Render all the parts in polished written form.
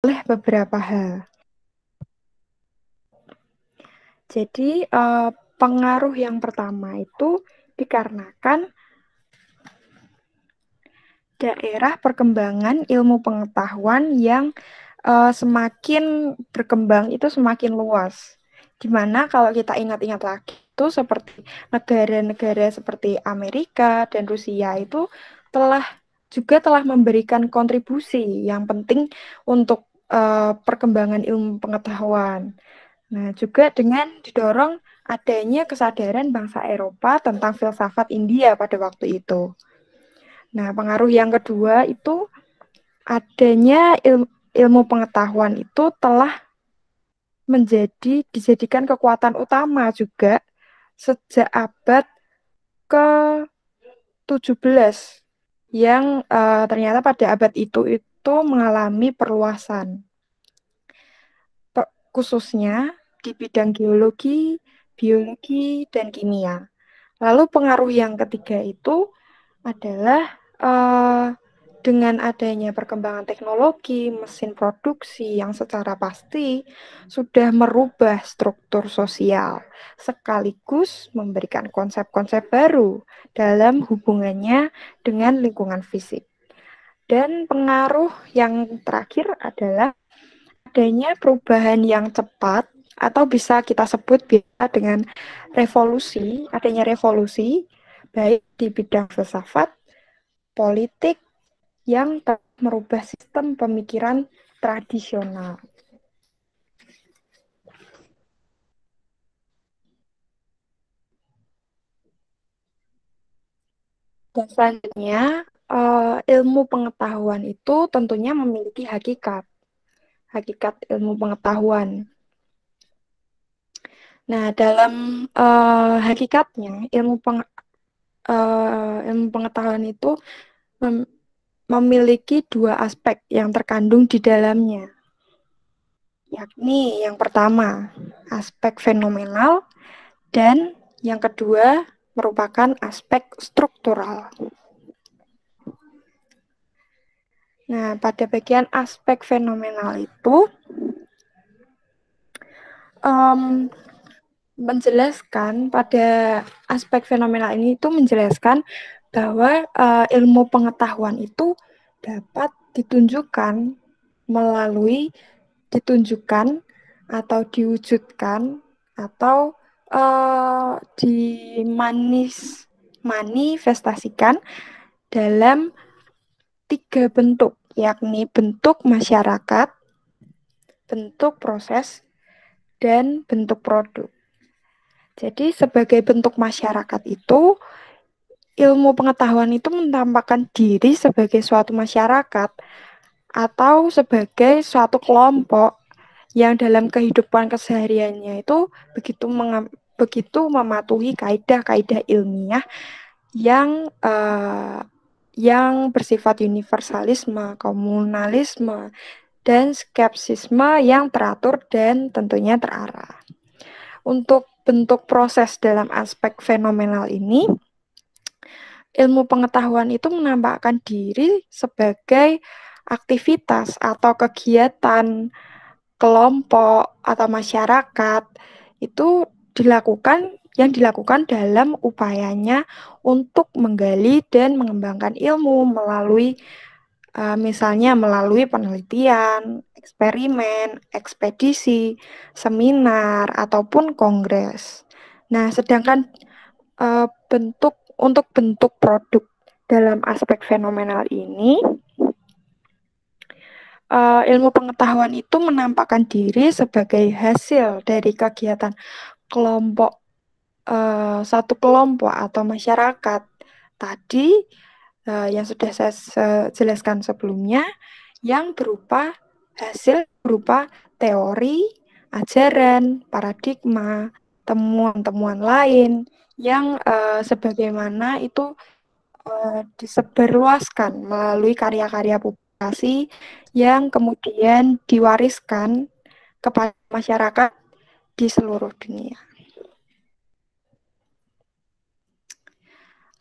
oleh beberapa hal. Jadi pengaruh yang pertama itu dikarenakan daerah perkembangan ilmu pengetahuan yang semakin berkembang itu semakin luas. Dimana kalau kita ingat-ingat lagi itu seperti negara-negara seperti Amerika dan Rusia itu telah telah memberikan kontribusi yang penting untuk perkembangan ilmu pengetahuan. Nah, juga dengan didorong adanya kesadaran bangsa Eropa tentang filsafat India pada waktu itu. Nah, pengaruh yang kedua itu adanya ilmu pengetahuan itu telah dijadikan kekuatan utama juga sejak abad ke-17 yang ternyata pada abad itu mengalami perluasan khususnya di bidang geologi, biologi, dan kimia. Lalu pengaruh yang ketiga itu adalah dengan adanya perkembangan teknologi, mesin produksi yang secara pasti sudah merubah struktur sosial, sekaligus memberikan konsep-konsep baru dalam hubungannya dengan lingkungan fisik. Dan pengaruh yang terakhir adalah adanya perubahan yang cepat atau bisa kita sebut biasa dengan revolusi, adanya revolusi baik di bidang filsafat, politik yang merubah sistem pemikiran tradisional. Dan selanjutnya, ilmu pengetahuan itu tentunya memiliki hakikat ilmu pengetahuan. Nah, dalam hakikatnya, ilmu pengetahuan itu memiliki dua aspek yang terkandung di dalamnya, yakni yang pertama, aspek fenomenal, dan yang kedua merupakan aspek struktural. Nah, pada bagian aspek fenomenal itu menjelaskan pada aspek fenomenal ini itu menjelaskan bahwa ilmu pengetahuan itu dapat ditunjukkan atau diwujudkan atau dimanifestasikan dalam tiga bentuk, yakni bentuk masyarakat, bentuk proses, dan bentuk produk. Jadi sebagai bentuk masyarakat itu, ilmu pengetahuan itu menampakkan diri sebagai suatu masyarakat atau sebagai suatu kelompok yang dalam kehidupan kesehariannya itu begitu mematuhi kaidah-kaidah ilmiah yang bersifat universalisme, komunalisme, dan skepsisme yang teratur dan tentunya terarah. Untuk bentuk proses dalam aspek fenomenal ini, ilmu pengetahuan itu menampakkan diri sebagai aktivitas atau kegiatan kelompok atau masyarakat itu dilakukan dalam upayanya untuk menggali dan mengembangkan ilmu misalnya melalui penelitian, eksperimen, ekspedisi, seminar, ataupun kongres. Nah, sedangkan untuk bentuk produk dalam aspek fenomenal ini, ilmu pengetahuan itu menampakkan diri sebagai hasil dari kegiatan satu kelompok atau masyarakat tadi yang sudah saya jelaskan sebelumnya, yang berupa teori, ajaran, paradigma, temuan-temuan lain yang sebagaimana itu disebarluaskan melalui karya-karya publikasi yang kemudian diwariskan kepada masyarakat di seluruh dunia.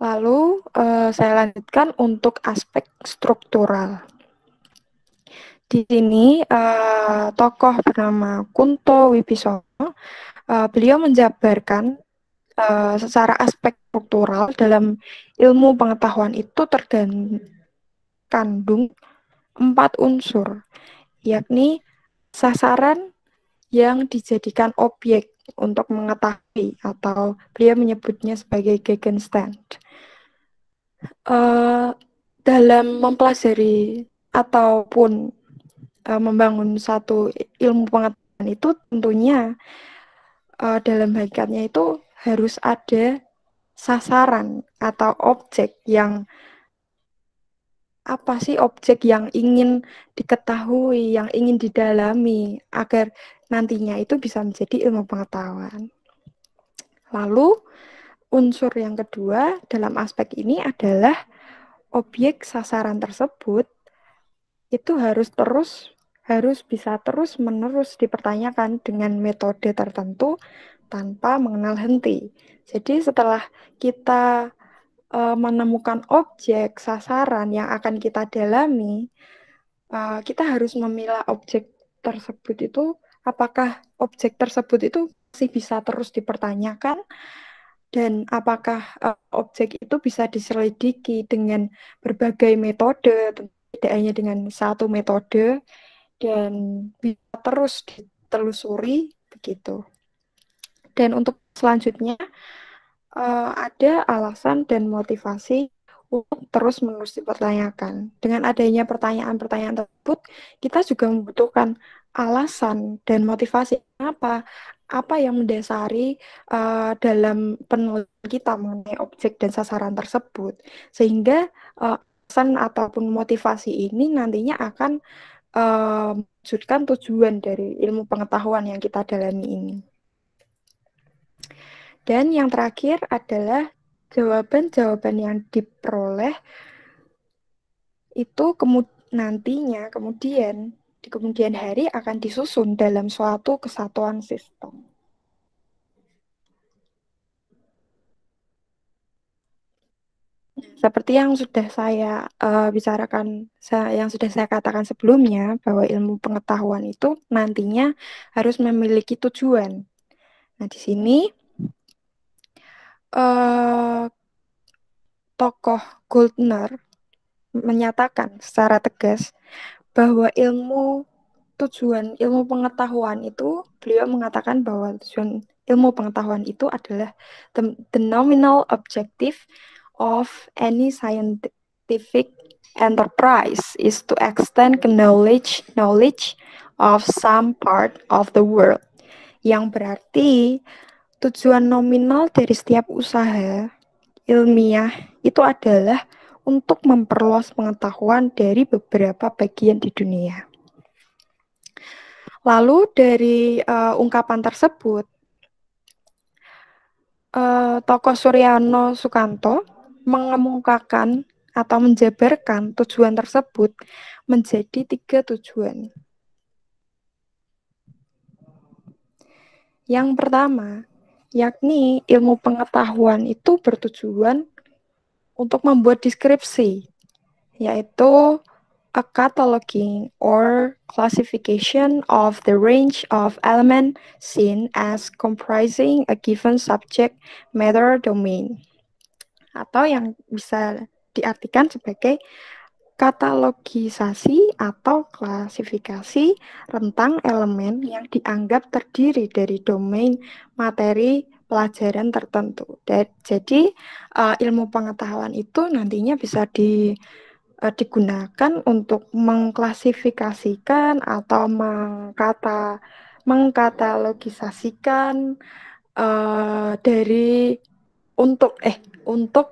Lalu saya lanjutkan untuk aspek struktural. Di sini tokoh bernama Kunto Wibisono, beliau menjabarkan secara aspek struktural dalam ilmu pengetahuan itu terkandung 4 unsur, yakni sasaran yang dijadikan objek untuk mengetahui, atau beliau menyebutnya sebagai Gegenstand. Dalam mempelajari ataupun membangun satu ilmu pengetahuan itu tentunya dalam hakikatnya itu harus ada sasaran atau objek yang apa sih objek yang ingin diketahui, yang ingin didalami agar nantinya itu bisa menjadi ilmu pengetahuan. Lalu unsur yang kedua dalam aspek ini adalah objek sasaran tersebut itu harus bisa terus-menerus dipertanyakan dengan metode tertentu tanpa mengenal henti. Jadi setelah kita menemukan objek sasaran yang akan kita dalami, kita harus memilah objek tersebut itu, apakah objek tersebut itu masih bisa terus dipertanyakan, dan apakah objek itu bisa diselidiki dengan berbagai metode, tidak hanya dengan satu metode, dan bisa terus ditelusuri begitu. Dan untuk selanjutnya ada alasan dan motivasi untuk terus-menerus dipertanyakan. Dengan adanya pertanyaan-pertanyaan tersebut, kita juga membutuhkan alasan dan motivasi apa yang mendasari dalam penelitian kita mengenai objek dan sasaran tersebut, sehingga alasan ataupun motivasi ini nantinya akan mewujudkan tujuan dari ilmu pengetahuan yang kita dalami ini. Dan yang terakhir adalah jawaban-jawaban yang diperoleh itu nantinya kemudian di kemudian hari akan disusun dalam suatu kesatuan sistem. Seperti yang sudah saya bicarakan, yang sudah saya katakan sebelumnya, bahwa ilmu pengetahuan itu nantinya harus memiliki tujuan. Nah, di sini tokoh Goldner menyatakan secara tegas bahwa tujuan ilmu pengetahuan itu, beliau mengatakan bahwa tujuan ilmu pengetahuan itu adalah the nominal objective of any scientific enterprise is to extend knowledge of some part of the world. Yang berarti tujuan nominal dari setiap usaha ilmiah itu adalah untuk memperluas pengetahuan dari beberapa bagian di dunia. Lalu dari ungkapan tersebut, tokoh Suryono Sukanto mengemukakan atau menjabarkan tujuan tersebut menjadi 3 tujuan. Yang pertama, yakni ilmu pengetahuan itu bertujuan untuk membuat deskripsi, yaitu a cataloging or classification of the range of elements seen as comprising a given subject matter domain, atau yang bisa diartikan sebagai katalogisasi atau klasifikasi rentang elemen yang dianggap terdiri dari domain materi pelajaran tertentu. Jadi ilmu pengetahuan itu nantinya bisa digunakan untuk mengklasifikasikan atau mengkatalogisasikan untuk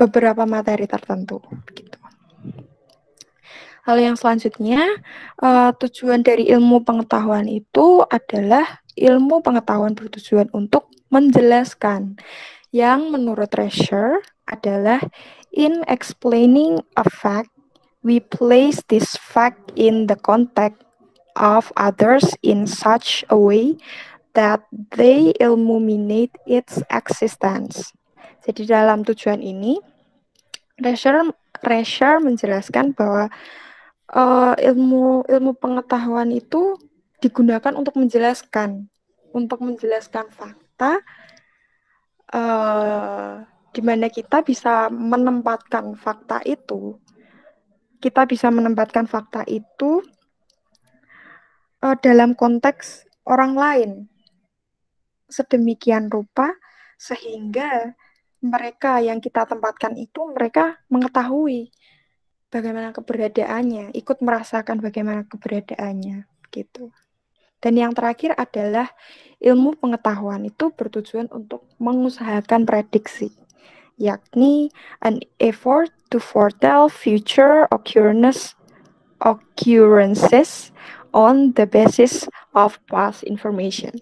beberapa materi tertentu. Begitu. Lalu yang selanjutnya, tujuan dari ilmu pengetahuan itu adalah ilmu pengetahuan bertujuan untuk menjelaskan, yang menurut Rescher adalah in explaining a fact, we place this fact in the context of others in such a way that they illuminate its existence. Jadi dalam tujuan ini, Rescher menjelaskan bahwa ilmu pengetahuan itu digunakan untuk menjelaskan fakta, di mana kita bisa menempatkan fakta itu dalam konteks orang lain sedemikian rupa sehingga mereka yang kita tempatkan itu mereka mengetahui bagaimana keberadaannya, ikut merasakan bagaimana keberadaannya gitu. Dan yang terakhir adalah ilmu pengetahuan itu bertujuan untuk mengusahakan prediksi, yakni an effort to foretell future occurrences on the basis of past information.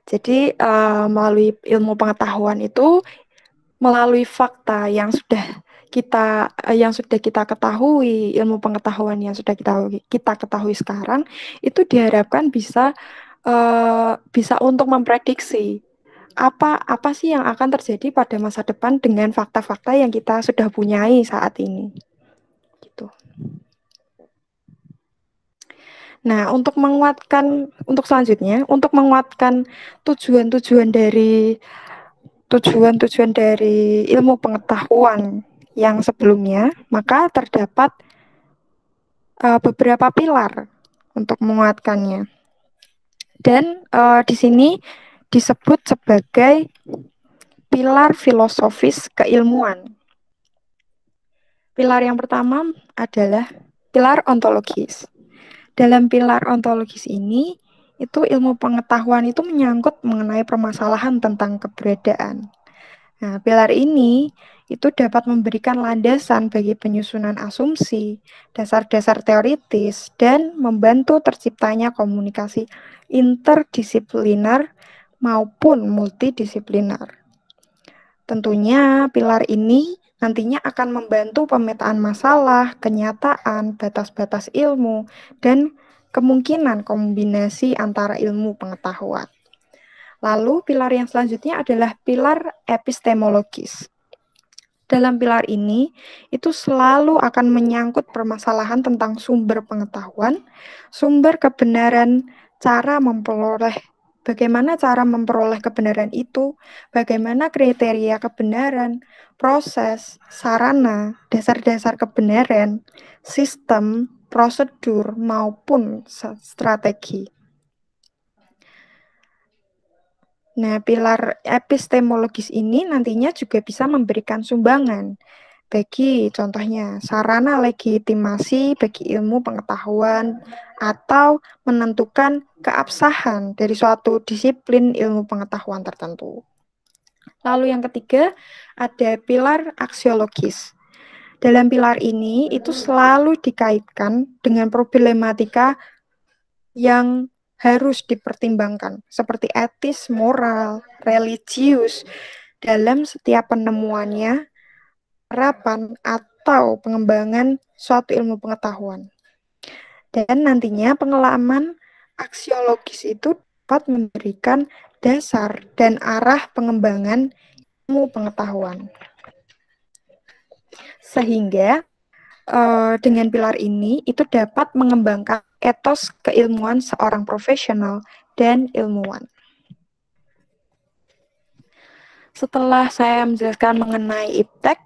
Jadi melalui ilmu pengetahuan itu, melalui fakta yang sudah kita ketahui, ilmu pengetahuan yang sudah kita ketahui sekarang, itu diharapkan bisa untuk memprediksi apa sih yang akan terjadi pada masa depan dengan fakta-fakta yang kita sudah punyai saat ini. Gitu. Nah, untuk selanjutnya, untuk menguatkan tujuan-tujuan dari ilmu pengetahuan yang sebelumnya, maka terdapat beberapa pilar untuk menguatkannya. Dan di sini disebut sebagai pilar filosofis keilmuan. Pilar yang pertama adalah pilar ontologis. Dalam pilar ontologis ini, itu ilmu pengetahuan itu menyangkut mengenai permasalahan tentang keberadaan. Nah, pilar ini itu dapat memberikan landasan bagi penyusunan asumsi, dasar-dasar teoritis, dan membantu terciptanya komunikasi interdisipliner maupun multidisipliner. Tentunya pilar ini nantinya akan membantu pemetaan masalah, kenyataan, batas-batas ilmu, dan kemungkinan kombinasi antara ilmu pengetahuan. Lalu pilar yang selanjutnya adalah pilar epistemologis. Dalam pilar ini, itu selalu akan menyangkut permasalahan tentang sumber pengetahuan, sumber kebenaran, bagaimana cara memperoleh kebenaran itu, bagaimana kriteria kebenaran, proses, sarana, dasar-dasar kebenaran, sistem, prosedur, maupun strategi. Nah, pilar epistemologis ini nantinya juga bisa memberikan sumbangan bagi contohnya sarana legitimasi bagi ilmu pengetahuan atau menentukan keabsahan dari suatu disiplin ilmu pengetahuan tertentu. Lalu yang ketiga ada pilar aksiologis. Dalam pilar ini itu selalu dikaitkan dengan problematika yang harus dipertimbangkan seperti etis, moral, religius dalam setiap penemuannya, harapan atau pengembangan suatu ilmu pengetahuan. Dan nantinya pengalaman aksiologis itu dapat memberikan dasar dan arah pengembangan ilmu pengetahuan. Sehingga dengan pilar ini itu dapat mengembangkan etos keilmuan seorang profesional dan ilmuwan. Setelah saya menjelaskan mengenai IPTEK,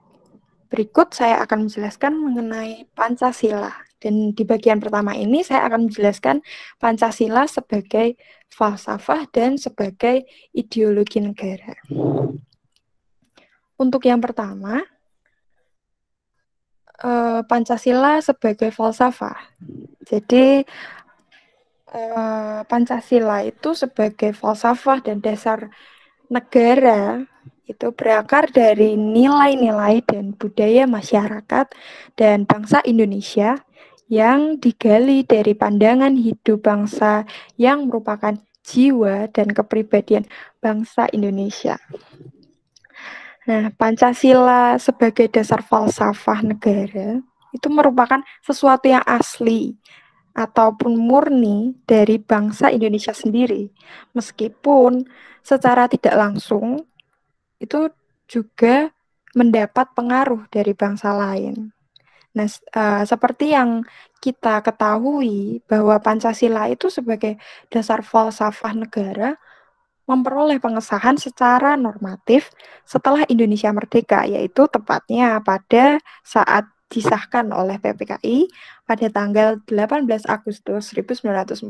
berikut saya akan menjelaskan mengenai Pancasila. Dan di bagian pertama ini saya akan menjelaskan Pancasila sebagai falsafah dan sebagai ideologi negara. Untuk yang pertama, Pancasila sebagai falsafah. Jadi Pancasila itu sebagai falsafah dan dasar negara itu berakar dari nilai-nilai dan budaya masyarakat dan bangsa Indonesia yang digali dari pandangan hidup bangsa yang merupakan jiwa dan kepribadian bangsa Indonesia. Nah, Pancasila sebagai dasar falsafah negara itu merupakan sesuatu yang asli ataupun murni dari bangsa Indonesia sendiri. Meskipun secara tidak langsung itu juga mendapat pengaruh dari bangsa lain. Nah, seperti yang kita ketahui bahwa Pancasila itu sebagai dasar falsafah negara memperoleh pengesahan secara normatif setelah Indonesia merdeka, yaitu tepatnya pada saat disahkan oleh PPKI pada tanggal 18 Agustus 1945.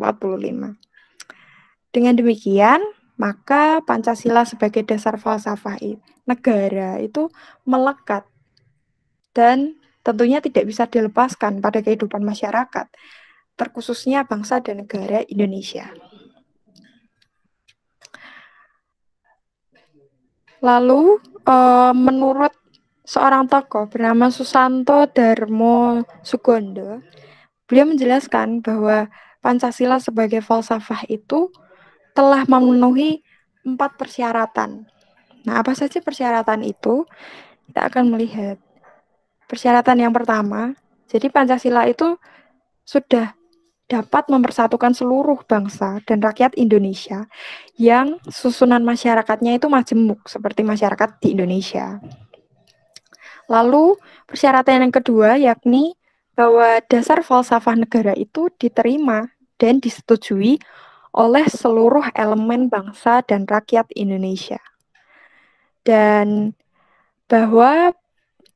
Dengan demikian, maka Pancasila sebagai dasar falsafah negara itu melekat dan tentunya tidak bisa dilepaskan pada kehidupan masyarakat, terkhususnya bangsa dan negara Indonesia. Lalu, menurut seorang tokoh bernama Susanto Darmo Sugondo, beliau menjelaskan bahwa Pancasila sebagai falsafah itu telah memenuhi 4 persyaratan. Nah, apa saja persyaratan itu? Kita akan melihat. Persyaratan yang pertama, jadi Pancasila itu sudah dapat mempersatukan seluruh bangsa dan rakyat Indonesia yang susunan masyarakatnya itu majemuk seperti masyarakat di Indonesia. Lalu persyaratan yang kedua yakni bahwa dasar falsafah negara itu diterima dan disetujui oleh seluruh elemen bangsa dan rakyat Indonesia. Dan bahwa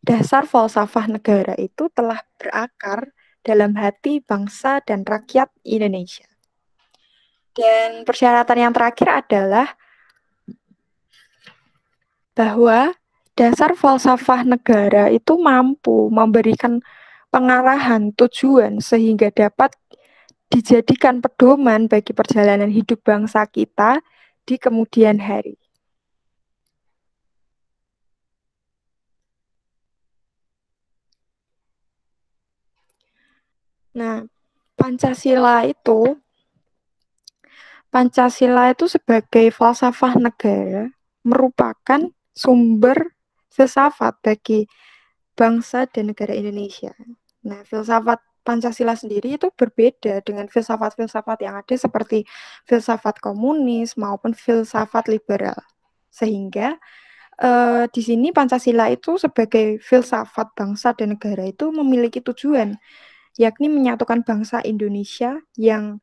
dasar falsafah negara itu telah berakar dalam hati bangsa dan rakyat Indonesia. Dan persyaratan yang terakhir adalah bahwa dasar falsafah negara itu mampu memberikan pengarahan tujuan sehingga dapat dijadikan pedoman bagi perjalanan hidup bangsa kita di kemudian hari. Nah, Pancasila itu sebagai falsafah negara merupakan sumber filsafat bagi bangsa dan negara Indonesia. Nah, filsafat Pancasila sendiri itu berbeda dengan filsafat-filsafat yang ada seperti filsafat komunis maupun filsafat liberal. Sehingga di sini Pancasila itu sebagai filsafat bangsa dan negara itu memiliki tujuan, yakni menyatukan bangsa Indonesia yang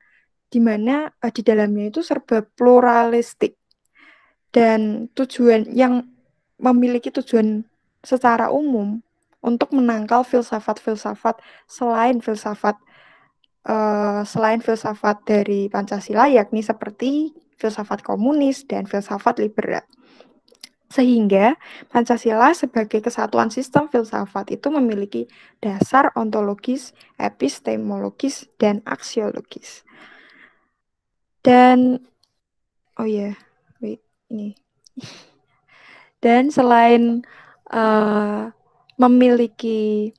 dimana di dalamnya itu serba pluralistik dan tujuan yang memiliki tujuan secara umum untuk menangkal filsafat-filsafat selain filsafat dari Pancasila, yakni seperti filsafat komunis dan filsafat liberal. Sehingga Pancasila sebagai kesatuan sistem filsafat itu memiliki dasar ontologis, epistemologis, dan aksiologis. Dan ini. Dan selain memiliki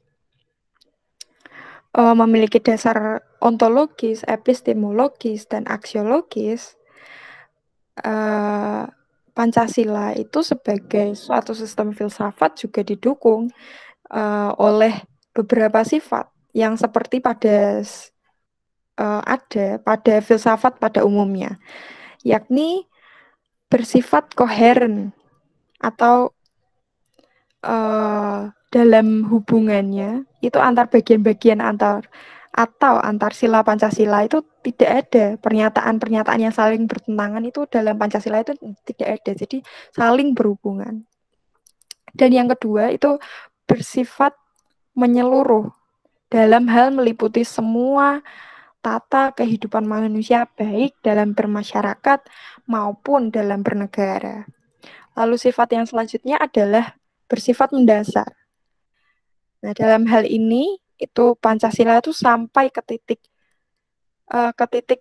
dasar ontologis, epistemologis, dan aksiologis, Pancasila itu sebagai suatu sistem filsafat juga didukung oleh beberapa sifat yang seperti ada pada filsafat pada umumnya, yakni bersifat koheren atau dalam hubungannya itu antar bagian-bagian atau antar sila Pancasila itu tidak ada pernyataan-pernyataan yang saling bertentangan, itu dalam Pancasila itu tidak ada, jadi saling berhubungan. Dan yang kedua itu bersifat menyeluruh dalam hal meliputi semua tata kehidupan manusia baik dalam bermasyarakat maupun dalam bernegara. Lalu sifat yang selanjutnya adalah bersifat mendasar. Nah, dalam hal ini itu Pancasila itu sampai ke titik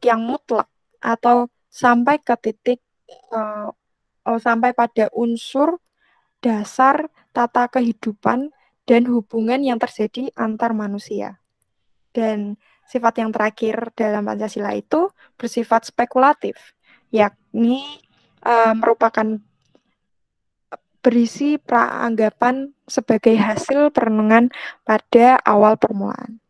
yang mutlak atau sampai ke titik sampai pada unsur dasar tata kehidupan dan hubungan yang terjadi antar manusia. Dan sifat yang terakhir dalam Pancasila itu bersifat spekulatif, yakni merupakan berisi praanggapan sebagai hasil perenungan pada awal permulaan.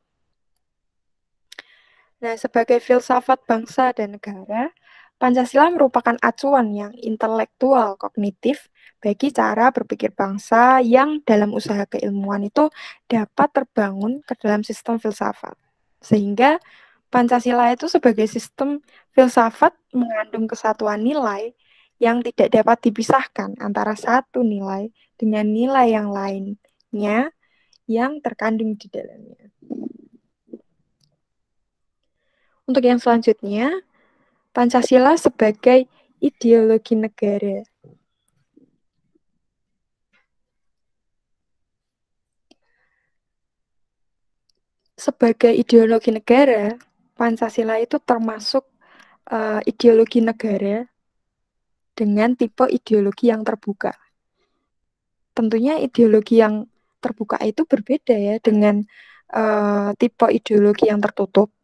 Nah, sebagai filsafat bangsa dan negara, Pancasila merupakan acuan yang intelektual kognitif bagi cara berpikir bangsa yang dalam usaha keilmuan itu dapat terbangun ke dalam sistem filsafat. Sehingga Pancasila itu sebagai sistem filsafat mengandung kesatuan nilai yang tidak dapat dipisahkan antara satu nilai dengan nilai yang lainnya yang terkandung di dalamnya. Untuk yang selanjutnya, Pancasila sebagai ideologi negara. Sebagai ideologi negara, Pancasila itu termasuk ideologi negara dengan tipe ideologi yang terbuka. Tentunya ideologi yang terbuka itu berbeda ya dengan tipe ideologi yang tertutup.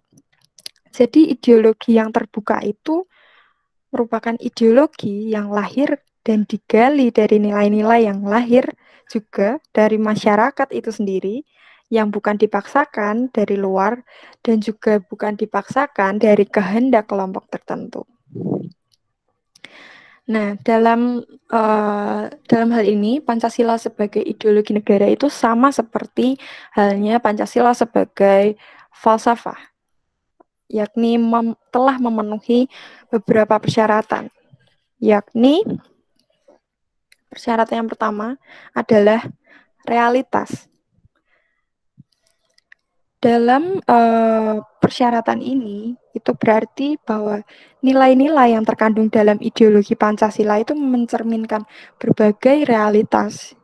Jadi ideologi yang terbuka itu merupakan ideologi yang lahir dan digali dari nilai-nilai yang lahir juga dari masyarakat itu sendiri, yang bukan dipaksakan dari luar dan juga bukan dipaksakan dari kehendak kelompok tertentu. Nah, dalam hal ini Pancasila sebagai ideologi negara itu sama seperti halnya Pancasila sebagai falsafah, yakni telah memenuhi beberapa persyaratan, yakni persyaratan yang pertama adalah realitas. Dalam persyaratan ini, itu berarti bahwa nilai-nilai yang terkandung dalam ideologi Pancasila itu mencerminkan berbagai realitas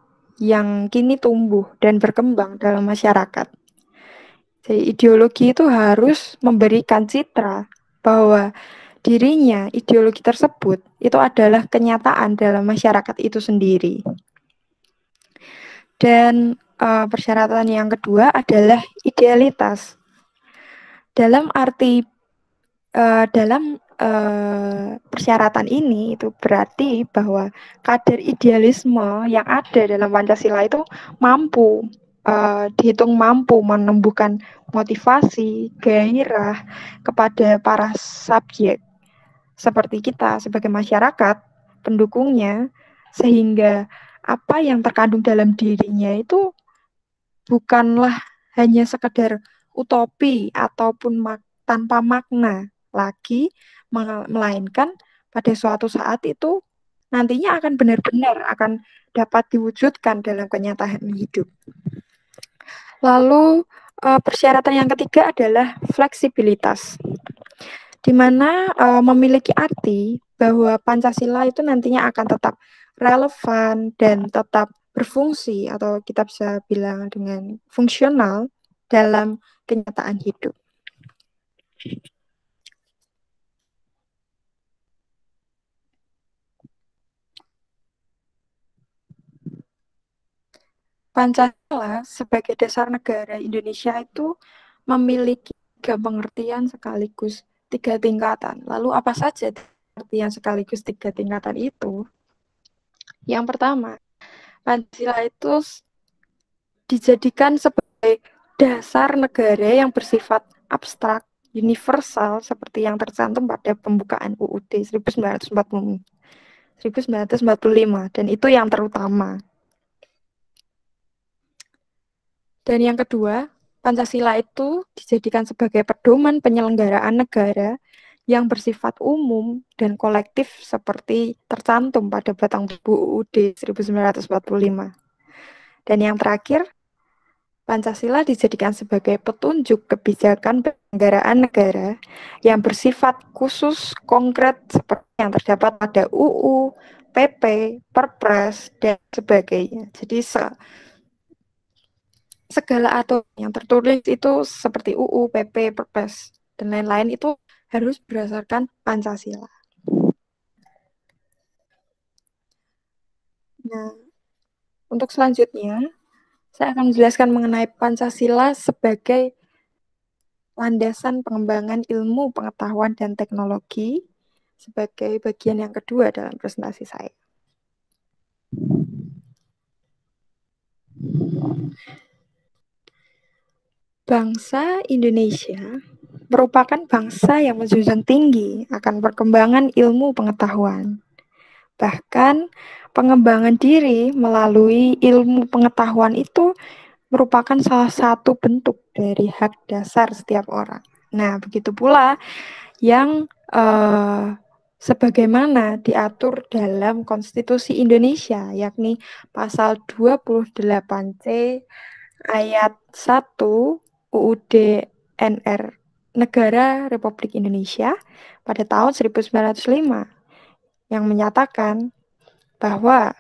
yang kini tumbuh dan berkembang dalam masyarakat. Jadi ideologi itu harus memberikan citra bahwa dirinya, ideologi tersebut, itu adalah kenyataan dalam masyarakat itu sendiri. Dan persyaratan yang kedua adalah idealitas. Dalam arti dalam persyaratan ini itu berarti bahwa kadar idealisme yang ada dalam Pancasila itu mampu dihitung mampu menumbuhkan motivasi, gairah kepada para subjek seperti kita sebagai masyarakat pendukungnya, sehingga apa yang terkandung dalam dirinya itu bukanlah hanya sekedar utopi ataupun tanpa makna lagi, melainkan pada suatu saat itu nantinya akan benar-benar akan dapat diwujudkan dalam kenyataan hidup. Lalu persyaratan yang ketiga adalah fleksibilitas, di mana memiliki arti bahwa Pancasila itu nantinya akan tetap relevan dan tetap berfungsi, atau kita bisa bilang dengan fungsional dalam kenyataan hidup. Pancasila sebagai dasar negara Indonesia itu memiliki tiga pengertian sekaligus tiga tingkatan. Lalu apa saja pengertian sekaligus tiga tingkatan itu? Yang pertama, Pancasila itu dijadikan sebagai dasar negara yang bersifat abstrak, universal, seperti yang tercantum pada pembukaan UUD 1945, dan itu yang terutama. Dan yang kedua, Pancasila itu dijadikan sebagai pedoman penyelenggaraan negara yang bersifat umum dan kolektif seperti tercantum pada batang tubuh UUD 1945. Dan yang terakhir, Pancasila dijadikan sebagai petunjuk kebijakan penyelenggaraan negara yang bersifat khusus konkret seperti yang terdapat pada UU, PP, Perpres, dan sebagainya. Jadi segala aturan yang tertulis itu seperti UU, PP, Perpres, dan lain-lain itu harus berdasarkan Pancasila. Nah, untuk selanjutnya, saya akan menjelaskan mengenai Pancasila sebagai landasan pengembangan ilmu, pengetahuan, dan teknologi sebagai bagian yang kedua dalam presentasi saya. Bangsa Indonesia merupakan bangsa yang menjunjung tinggi akan perkembangan ilmu pengetahuan. Bahkan pengembangan diri melalui ilmu pengetahuan itu merupakan salah satu bentuk dari hak dasar setiap orang. Nah, begitu pula yang sebagaimana diatur dalam Konstitusi Indonesia, yakni pasal 28C ayat 1 UUD NR Negara Republik Indonesia pada tahun 1905 yang menyatakan bahwa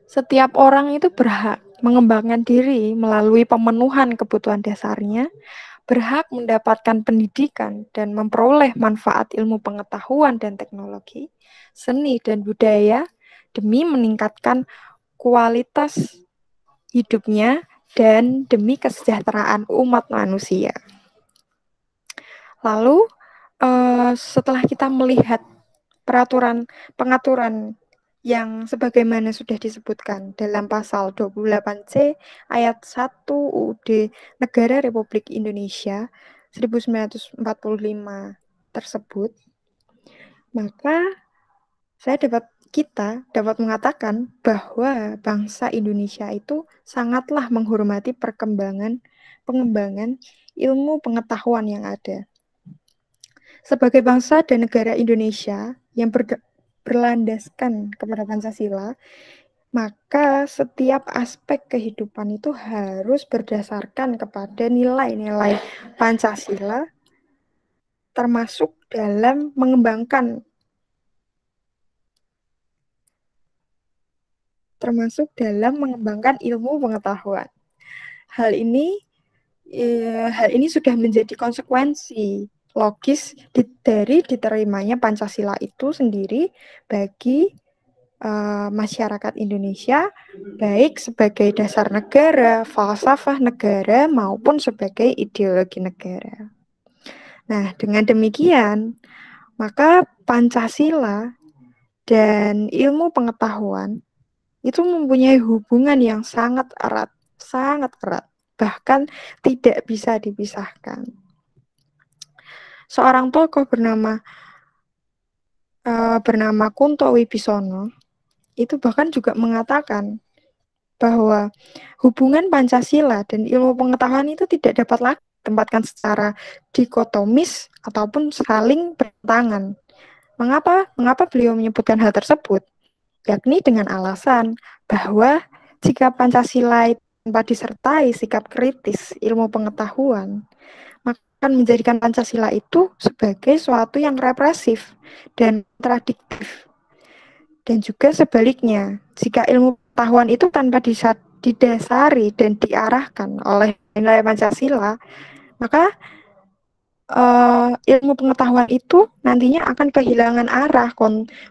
setiap orang itu berhak mengembangkan diri melalui pemenuhan kebutuhan dasarnya, berhak mendapatkan pendidikan dan memperoleh manfaat ilmu pengetahuan dan teknologi, seni dan budaya demi meningkatkan kualitas hidupnya dan demi kesejahteraan umat manusia. Lalu setelah kita melihat pengaturan yang sebagaimana sudah disebutkan dalam pasal 28C ayat 1 UUD Negara Republik Indonesia 1945 tersebut, maka kita dapat mengatakan bahwa bangsa Indonesia itu sangatlah menghormati pengembangan ilmu pengetahuan yang ada. Sebagai bangsa dan negara Indonesia yang berlandaskan kepada Pancasila, maka setiap aspek kehidupan itu harus berdasarkan kepada nilai-nilai Pancasila, termasuk dalam mengembangkan ilmu pengetahuan. Hal ini sudah menjadi konsekuensi logis dari diterimanya Pancasila itu sendiri bagi masyarakat Indonesia, baik sebagai dasar negara, falsafah negara, maupun sebagai ideologi negara. Nah, dengan demikian, maka Pancasila dan ilmu pengetahuan itu mempunyai hubungan yang sangat erat, bahkan tidak bisa dipisahkan. Seorang tokoh bernama Kunto Wibisono itu bahkan juga mengatakan bahwa hubungan Pancasila dan ilmu pengetahuan itu tidak dapat lagi ditempatkan secara dikotomis ataupun saling bertentangan. Mengapa beliau menyebutkan hal tersebut? Yakni dengan alasan bahwa jika Pancasila tanpa disertai sikap kritis ilmu pengetahuan, maka akan menjadikan Pancasila itu sebagai suatu yang represif dan kontradiktif. Dan juga sebaliknya, jika ilmu pengetahuan itu tanpa didasari dan diarahkan oleh nilai Pancasila, maka ilmu pengetahuan itu nantinya akan kehilangan arah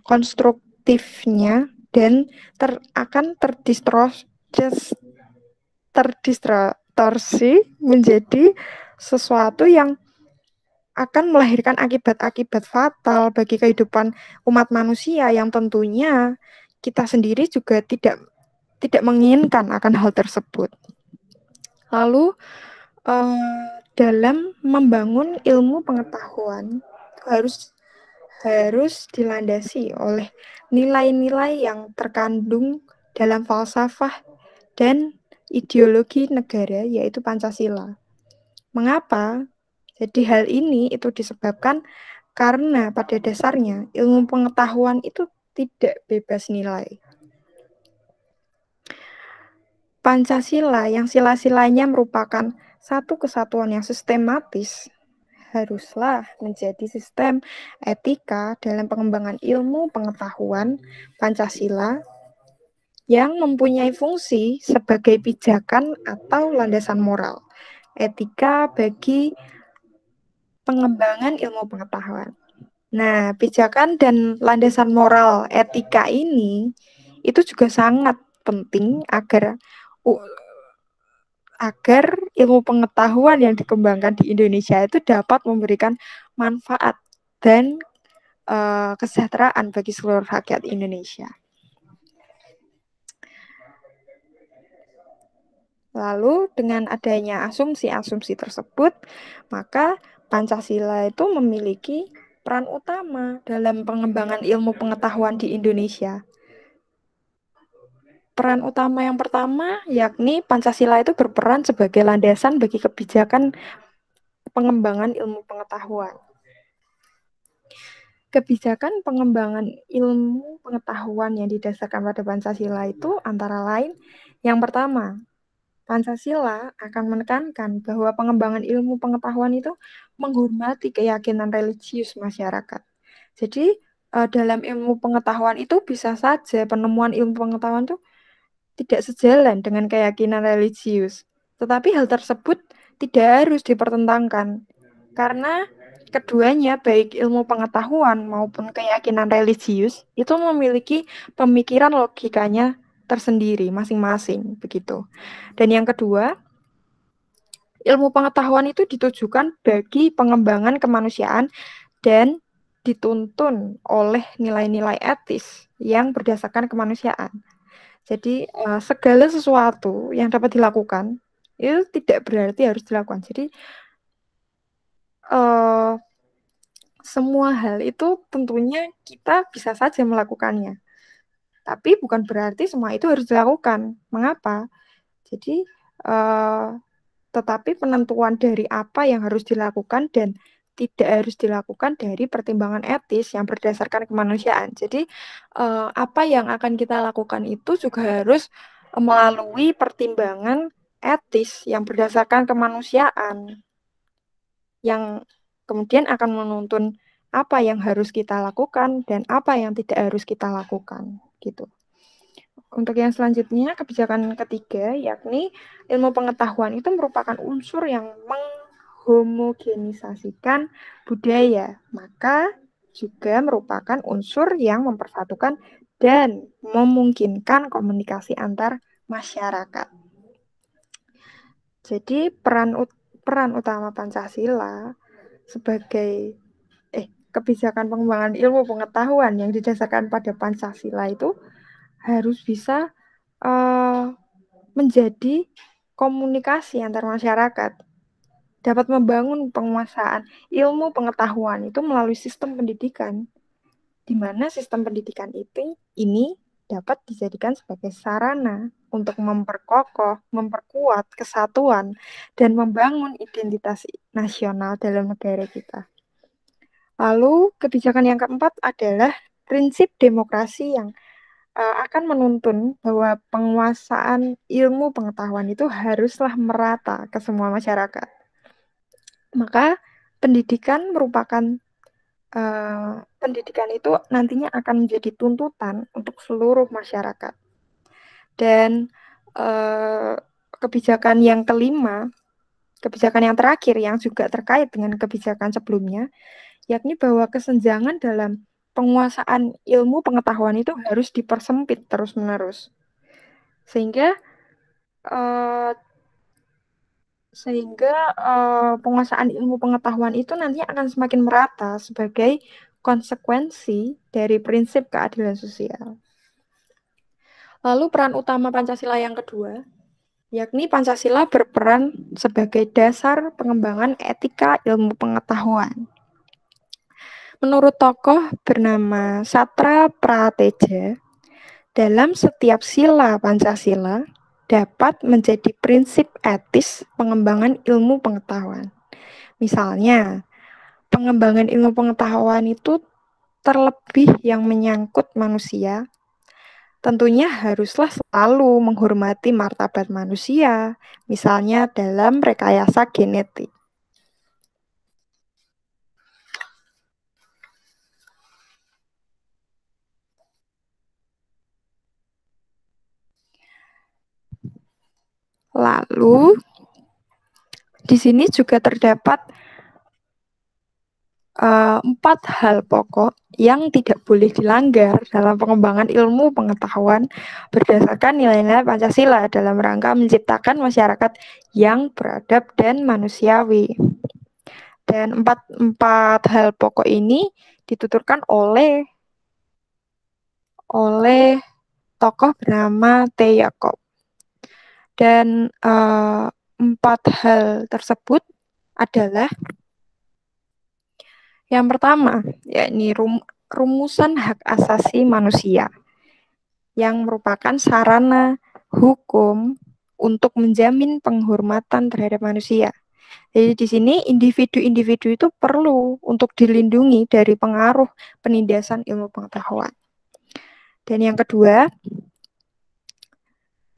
konstruktifnya dan akan terdistorsi menjadi sesuatu yang akan melahirkan akibat-akibat fatal bagi kehidupan umat manusia yang tentunya kita sendiri juga tidak menginginkan akan hal tersebut. Lalu dalam membangun ilmu pengetahuan harus dilandasi oleh nilai-nilai yang terkandung dalam falsafah dan ideologi negara, yaitu Pancasila. Mengapa? Jadi hal ini itu disebabkan karena pada dasarnya ilmu pengetahuan itu tidak bebas nilai. Pancasila yang sila-silanya merupakan satu kesatuan yang sistematis haruslah menjadi sistem etika dalam pengembangan ilmu pengetahuan Pancasila yang mempunyai fungsi sebagai pijakan atau landasan moral etika bagi pengembangan ilmu pengetahuan. Nah, pijakan dan landasan moral etika ini itu juga sangat penting agar ilmu pengetahuan yang dikembangkan di Indonesia itu dapat memberikan manfaat dan kesejahteraan bagi seluruh rakyat Indonesia. Lalu dengan adanya asumsi-asumsi tersebut, maka Pancasila itu memiliki peran utama dalam pengembangan ilmu pengetahuan di Indonesia. Peran utama yang pertama yakni Pancasila itu berperan sebagai landasan bagi kebijakan pengembangan ilmu pengetahuan. Kebijakan pengembangan ilmu pengetahuan yang didasarkan pada Pancasila itu antara lain yang pertama, Pancasila akan menekankan bahwa pengembangan ilmu pengetahuan itu menghormati keyakinan religius masyarakat. Jadi dalam ilmu pengetahuan itu bisa saja penemuan ilmu pengetahuan itu tidak sejalan dengan keyakinan religius. Tetapi hal tersebut tidak harus dipertentangkan karena keduanya baik ilmu pengetahuan maupun keyakinan religius itu memiliki pemikiran logikanya tersendiri masing-masing begitu. Dan yang kedua, ilmu pengetahuan itu ditujukan bagi pengembangan kemanusiaan dan dituntun oleh nilai-nilai etis yang berdasarkan kemanusiaan. Jadi segala sesuatu yang dapat dilakukan itu tidak berarti harus dilakukan. Jadi semua hal itu tentunya kita bisa saja melakukannya. Tapi bukan berarti semua itu harus dilakukan. Mengapa? Jadi tetapi penentuan dari apa yang harus dilakukan dan tidak harus dilakukan dari pertimbangan etis yang berdasarkan kemanusiaan. Jadi apa yang akan kita lakukan itu juga harus melalui pertimbangan etis yang berdasarkan kemanusiaan yang kemudian akan menuntun apa yang harus kita lakukan dan apa yang tidak harus kita lakukan gitu. Untuk yang selanjutnya, kebijakan ketiga, yakni ilmu pengetahuan itu merupakan unsur yang menghomogenisasikan budaya, maka juga merupakan unsur yang mempersatukan dan memungkinkan komunikasi antar masyarakat. Jadi peran utama Pancasila sebagai kebijakan pengembangan ilmu pengetahuan yang didasarkan pada Pancasila itu harus bisa menjadi komunikasi antar masyarakat, dapat membangun penguasaan ilmu pengetahuan itu melalui sistem pendidikan, di mana sistem pendidikan ini dapat dijadikan sebagai sarana untuk memperkokoh, memperkuat kesatuan, dan membangun identitas nasional dalam negara kita. Lalu kebijakan yang keempat adalah prinsip demokrasi yang akan menuntun bahwa penguasaan ilmu pengetahuan itu haruslah merata ke semua masyarakat. Maka pendidikan merupakan pendidikan itu nantinya akan menjadi tuntutan untuk seluruh masyarakat. Dan kebijakan yang kelima, kebijakan yang terakhir yang juga terkait dengan kebijakan sebelumnya, yakni bahwa kesenjangan dalam penguasaan ilmu pengetahuan itu harus dipersempit terus-menerus. Sehingga penguasaan ilmu pengetahuan itu nantinya akan semakin merata sebagai konsekuensi dari prinsip keadilan sosial. Lalu peran utama Pancasila yang kedua, yakni Pancasila berperan sebagai dasar pengembangan etika ilmu pengetahuan. Menurut tokoh bernama Satra Prateja, dalam setiap sila Pancasila dapat menjadi prinsip etis pengembangan ilmu pengetahuan. Misalnya, pengembangan ilmu pengetahuan itu terlebih yang menyangkut manusia, tentunya haruslah selalu menghormati martabat manusia, misalnya dalam rekayasa genetik. Lalu, di sini juga terdapat 4 hal pokok yang tidak boleh dilanggar dalam pengembangan ilmu pengetahuan berdasarkan nilai-nilai Pancasila dalam rangka menciptakan masyarakat yang beradab dan manusiawi. Dan empat hal pokok ini dituturkan oleh tokoh bernama T. Yaakob. Dan empat hal tersebut adalah yang pertama, yakni rumusan hak asasi manusia yang merupakan sarana hukum untuk menjamin penghormatan terhadap manusia. Jadi di sini individu-individu itu perlu untuk dilindungi dari pengaruh penindasan ilmu pengetahuan. Dan yang kedua,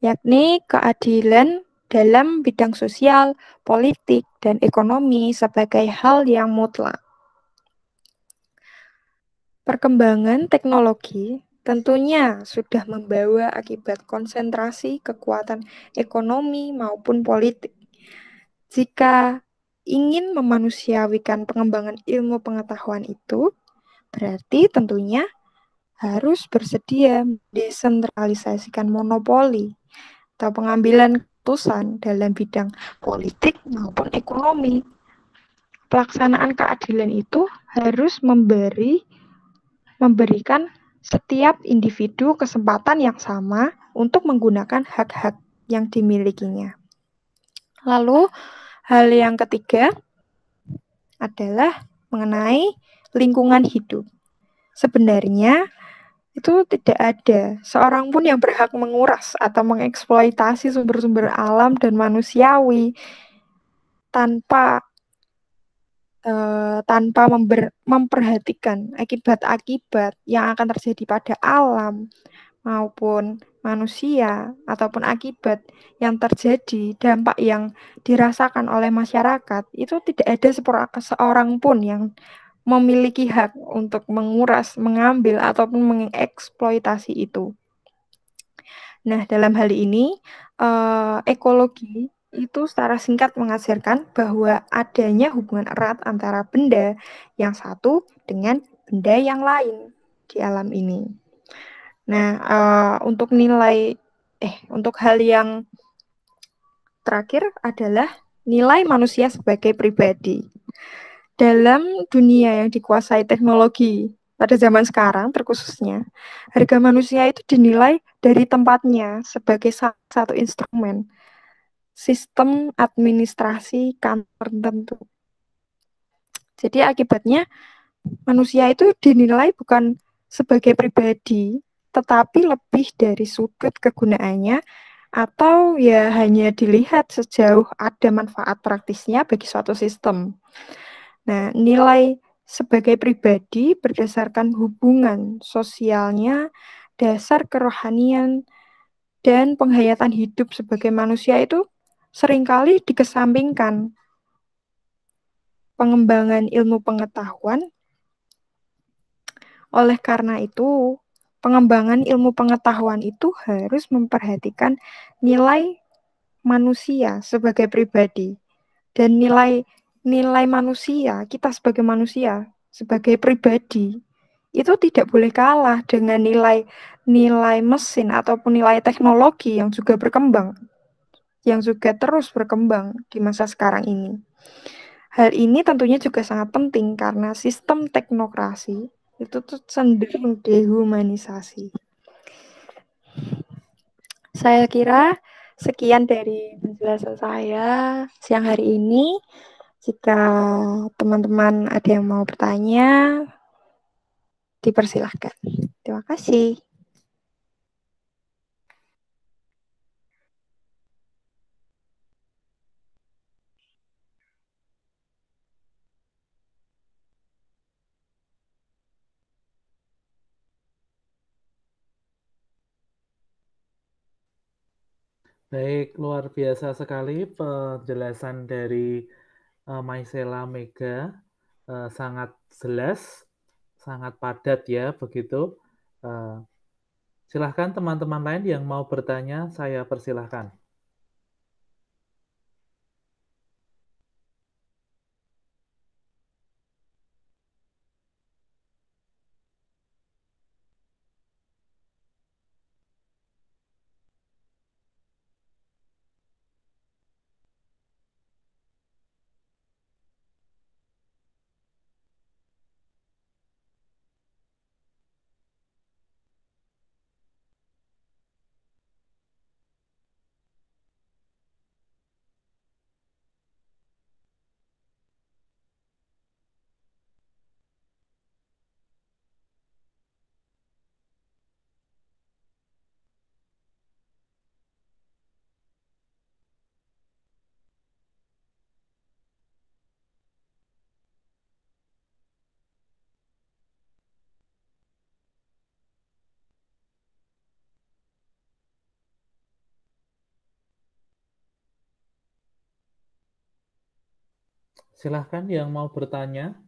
yakni keadilan dalam bidang sosial, politik, dan ekonomi sebagai hal yang mutlak. Perkembangan teknologi tentunya sudah membawa akibat konsentrasi kekuatan ekonomi maupun politik. Jika ingin memanusiawikan pengembangan ilmu pengetahuan itu, berarti tentunya harus bersedia desentralisasikan monopoli atau pengambilan keputusan dalam bidang politik maupun ekonomi. Pelaksanaan keadilan itu harus memberikan setiap individu kesempatan yang sama untuk menggunakan hak-hak yang dimilikinya. Lalu, hal yang ketiga adalah mengenai lingkungan hidup. Sebenarnya itu tidak ada seorang pun yang berhak menguras atau mengeksploitasi sumber-sumber alam dan manusiawi tanpa memperhatikan akibat-akibat yang akan terjadi pada alam maupun manusia ataupun akibat yang terjadi, dampak yang dirasakan oleh masyarakat, itu tidak ada seorang pun yang memiliki hak untuk menguras, mengambil ataupun mengeksploitasi itu. Nah, dalam hal ini ekologi itu secara singkat mengajarkan bahwa adanya hubungan erat antara benda yang satu dengan benda yang lain di alam ini. Nah, untuk hal yang terakhir adalah nilai manusia sebagai pribadi. Dalam dunia yang dikuasai teknologi pada zaman sekarang terkhususnya, harga manusia itu dinilai dari tempatnya sebagai salah satu instrumen sistem administrasi kantor tertentu. Jadi akibatnya manusia itu dinilai bukan sebagai pribadi, tetapi lebih dari sudut kegunaannya atau ya hanya dilihat sejauh ada manfaat praktisnya bagi suatu sistem. Nah, nilai sebagai pribadi berdasarkan hubungan sosialnya, dasar kerohanian, dan penghayatan hidup sebagai manusia itu seringkali dikesampingkan. Pengembangan ilmu pengetahuan, oleh karena itu, pengembangan ilmu pengetahuan itu harus memperhatikan nilai manusia sebagai pribadi dan nilai manusia, kita sebagai manusia, sebagai pribadi, itu tidak boleh kalah dengan nilai mesin ataupun nilai teknologi yang juga berkembang, yang juga terus berkembang di masa sekarang ini. Hal ini tentunya juga sangat penting karena sistem teknokrasi itu tuh cenderung dehumanisasi. Saya kira sekian dari penjelasan saya siang hari ini. Jika teman-teman ada yang mau bertanya, dipersilahkan. Terima kasih. Baik, luar biasa sekali penjelasan dari Maisela Mega, sangat jelas, sangat padat ya begitu. Silahkan teman-teman lain yang mau bertanya, saya persilahkan. Silahkan yang mau bertanya,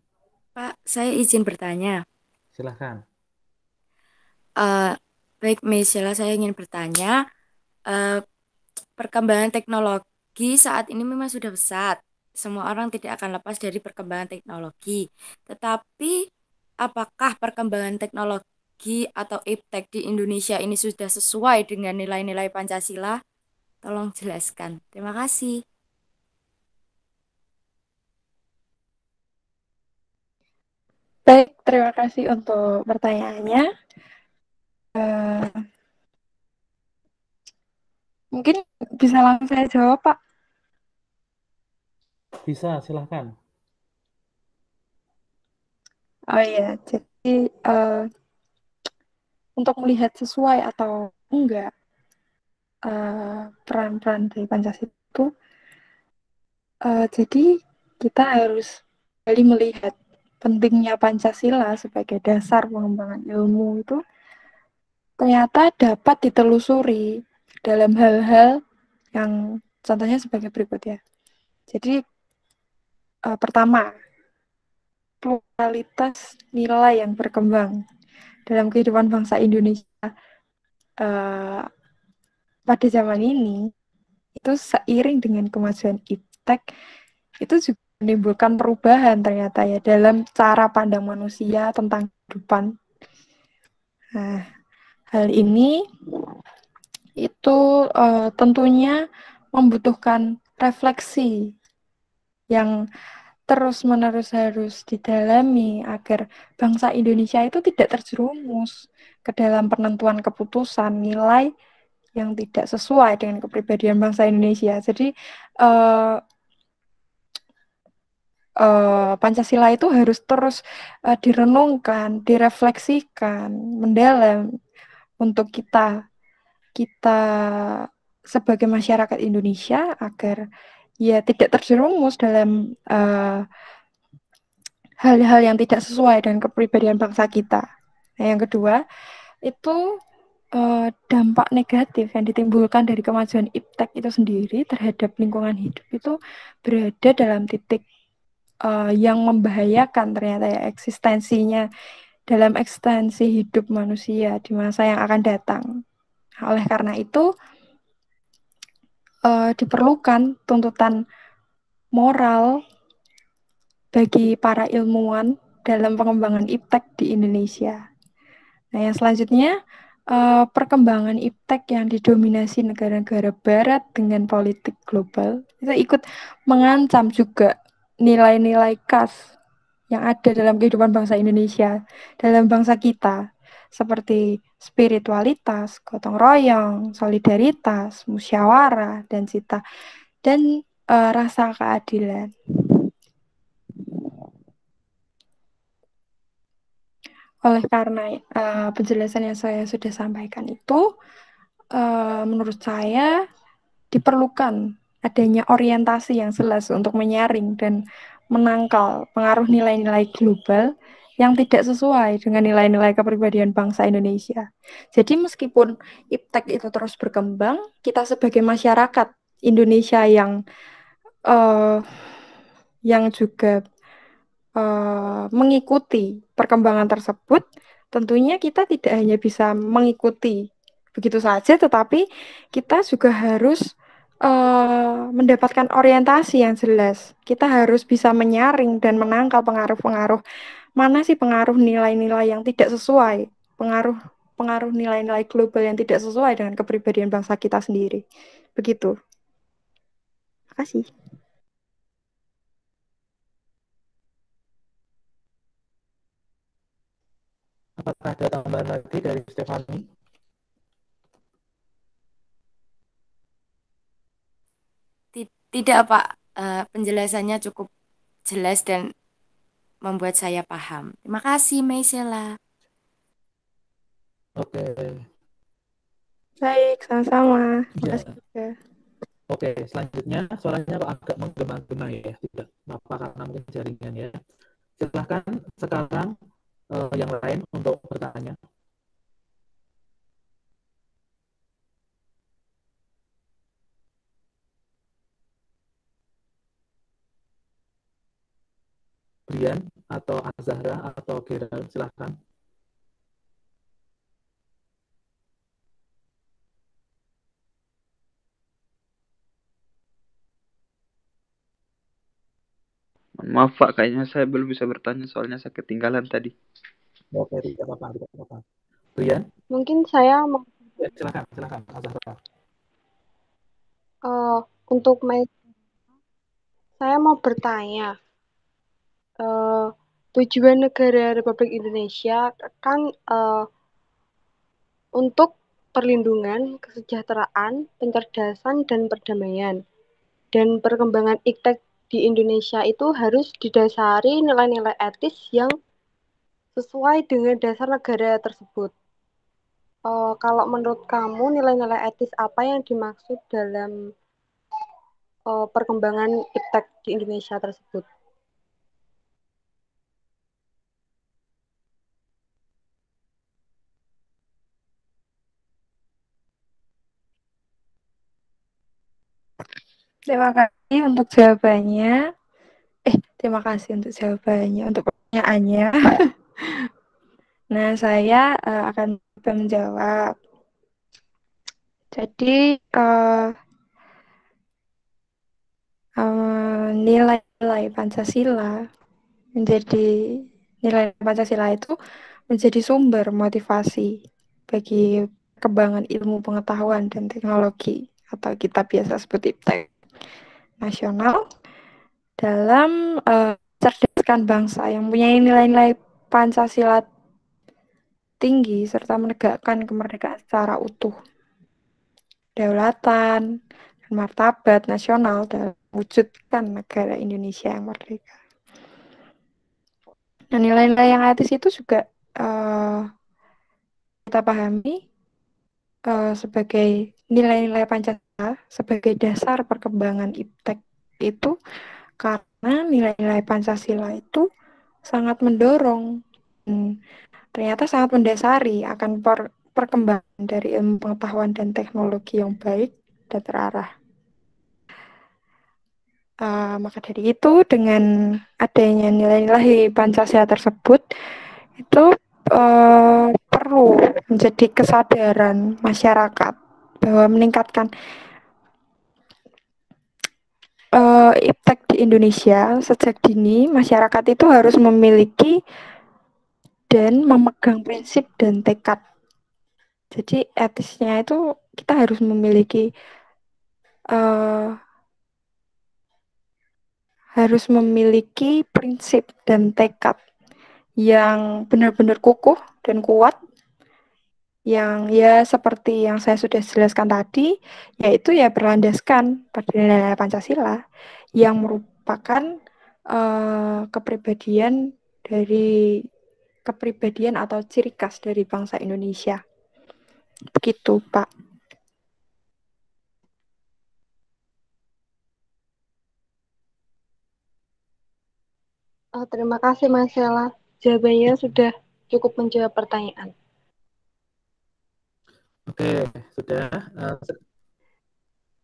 Pak, saya izin bertanya. silahkan. Eh, Baik, Michelle, saya ingin bertanya. eh, Perkembangan teknologi saat ini memang sudah pesat. Semua orang tidak akan lepas dari perkembangan teknologi. Tetapi, apakah perkembangan teknologi atau iptek di Indonesia ini sudah sesuai dengan nilai-nilai Pancasila? Tolong jelaskan. Terima kasih. Baik, terima kasih untuk pertanyaannya. Eh, Mungkin bisa langsung saya jawab, Pak. Bisa, silahkan. Oh iya, jadi eh, untuk melihat sesuai atau enggak peran-peran dari Pancasila itu, jadi kita harus kembali melihat pentingnya Pancasila sebagai dasar pengembangan ilmu itu ternyata dapat ditelusuri dalam hal-hal yang contohnya sebagai berikut ya. Jadi pertama, pluralitas nilai yang berkembang dalam kehidupan bangsa Indonesia uh, pada zaman ini itu seiring dengan kemajuan iptek itu juga menimbulkan perubahan ternyata ya dalam cara pandang manusia tentang kehidupan. Nah, hal ini itu tentunya membutuhkan refleksi yang terus-menerus harus didalami agar bangsa Indonesia itu tidak terjerumus ke dalam penentuan keputusan nilai yang tidak sesuai dengan kepribadian bangsa Indonesia. Jadi Pancasila itu harus terus direnungkan, direfleksikan, mendalam untuk kita kita sebagai masyarakat Indonesia agar ya tidak terjerumus dalam hal-hal yang tidak sesuai dengan kepribadian bangsa kita. Nah, yang kedua itu dampak negatif yang ditimbulkan dari kemajuan iptek itu sendiri terhadap lingkungan hidup itu berada dalam titik yang membahayakan ternyata ya eksistensinya dalam ekstensi hidup manusia di masa yang akan datang. Oleh karena itu diperlukan tuntutan moral bagi para ilmuwan dalam pengembangan iptek di Indonesia. Nah, yang selanjutnya perkembangan iptek yang didominasi negara-negara barat dengan politik global itu ikut mengancam juga nilai-nilai khas yang ada dalam kehidupan bangsa Indonesia, dalam bangsa kita, seperti spiritualitas, gotong royong, solidaritas, musyawarah, dan cita, dan rasa keadilan. Oleh karena penjelasan yang saya sudah sampaikan itu, menurut saya diperlukan adanya orientasi yang jelas untuk menyaring dan menangkal pengaruh nilai-nilai global yang tidak sesuai dengan nilai-nilai kepribadian bangsa Indonesia. Jadi meskipun iptek itu terus berkembang, kita sebagai masyarakat Indonesia uh, yang juga mengikuti perkembangan tersebut, tentunya kita tidak hanya bisa mengikuti begitu saja, tetapi kita juga harus mendapatkan orientasi yang jelas. Kita harus bisa menyaring dan menangkal pengaruh-pengaruh mana sih pengaruh nilai-nilai yang tidak sesuai, pengaruh pengaruh nilai-nilai global yang tidak sesuai dengan kepribadian bangsa kita sendiri. Begitu. Terima kasih. Apakah ada tambahan lagi dari Stefani? Tidak, Pak. Penjelasannya cukup jelas dan membuat saya paham. Terima kasih, Michelle. Oke, Baik, sama-sama. Terima ya. kasih juga. Oke, selanjutnya suaranya kok agak menggema-gema ya, tidak apa karena mungkin jaringan ya. Silahkan sekarang yang lain untuk bertanya. Brian atau Azahra atau Gerald, silahkan. Maaf Pak, kayaknya saya belum bisa bertanya soalnya saya ketinggalan tadi. Oke, tidak apa-apa, tidak apa-apa. Brian, Mungkin saya mau ya, silahkan Azahra. untuk saya mau bertanya, tujuan negara Republik Indonesia kan untuk perlindungan, kesejahteraan, pencerdasan, dan perdamaian. Dan perkembangan iptek di Indonesia itu harus didasari nilai-nilai etis yang sesuai dengan dasar negara tersebut. Kalau menurut kamu nilai-nilai etis apa yang dimaksud dalam perkembangan iptek di Indonesia tersebut? Terima kasih untuk jawabannya. Terima kasih untuk jawabannya, untuk pertanyaannya. Nah, saya akan menjawab. Jadi, nilai-nilai Pancasila itu menjadi sumber motivasi bagi perkembangan ilmu pengetahuan dan teknologi atau kita biasa sebut iptek nasional dalam mencerdaskan bangsa yang punya nilai-nilai Pancasila tinggi serta menegakkan kemerdekaan secara utuh, kedaulatan, dan martabat nasional dalam mewujudkan negara Indonesia yang merdeka. Nah, nilai-nilai yang etis itu juga kita pahami sebagai nilai-nilai Pancasila sebagai dasar perkembangan iptek itu karena nilai-nilai Pancasila itu sangat mendorong ternyata sangat mendasari akan perkembangan dari ilmu pengetahuan dan teknologi yang baik dan terarah. Maka dari itu dengan adanya nilai-nilai Pancasila tersebut itu perlu menjadi kesadaran masyarakat bahwa meningkatkan iptek di Indonesia sejak dini masyarakat itu harus memiliki dan memegang prinsip dan tekad. Jadi etisnya itu kita harus memiliki prinsip dan tekad yang benar-benar kukuh dan kuat, yang ya seperti yang saya sudah jelaskan tadi, yaitu ya berlandaskan pada nilai Pancasila yang merupakan kepribadian atau ciri khas dari bangsa Indonesia. Begitu, Pak. Terima kasih Mas Sela. Jawabannya sudah cukup menjawab pertanyaan. Oke, sudah.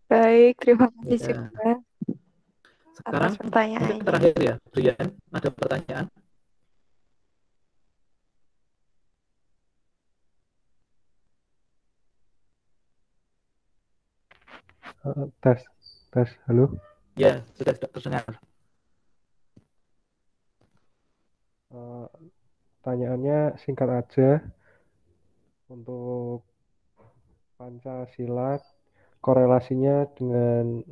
Baik, terima kasih Ya. juga Sekarang atas pertanyaannya. mungkin terakhir ya, Brian, ada pertanyaan? Tes, halo. Ya, sudah terdengar. Pertanyaannya singkat aja. Untuk Pancasila, korelasinya dengan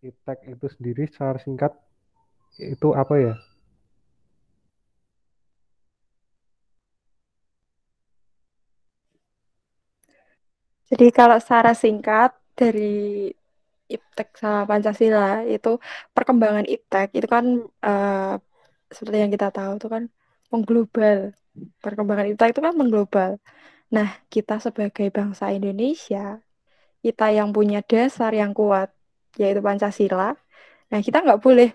iptek itu sendiri secara singkat itu apa ya? Jadi kalau secara singkat dari iptek sama Pancasila itu perkembangan iptek itu kan seperti yang kita tahu itu kan mengglobal. Perkembangan iptek itu kan mengglobal. Nah, kita sebagai bangsa Indonesia, kita yang punya dasar yang kuat yaitu Pancasila. Nah, kita nggak boleh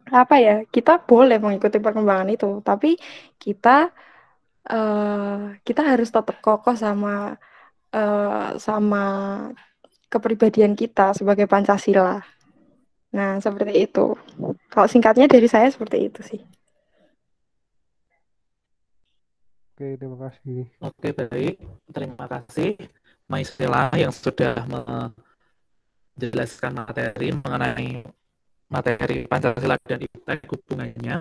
apa ya? Kita boleh mengikuti perkembangan itu, tapi kita kita harus tetap kokoh sama kepribadian kita sebagai Pancasila. Nah, seperti itu. Kalau singkatnya dari saya seperti itu sih. Oke, terima kasih. Oke, baik. Terima kasih Maisela yang sudah menjelaskan materi mengenai materi Pancasila dan IPTEK hubungannya.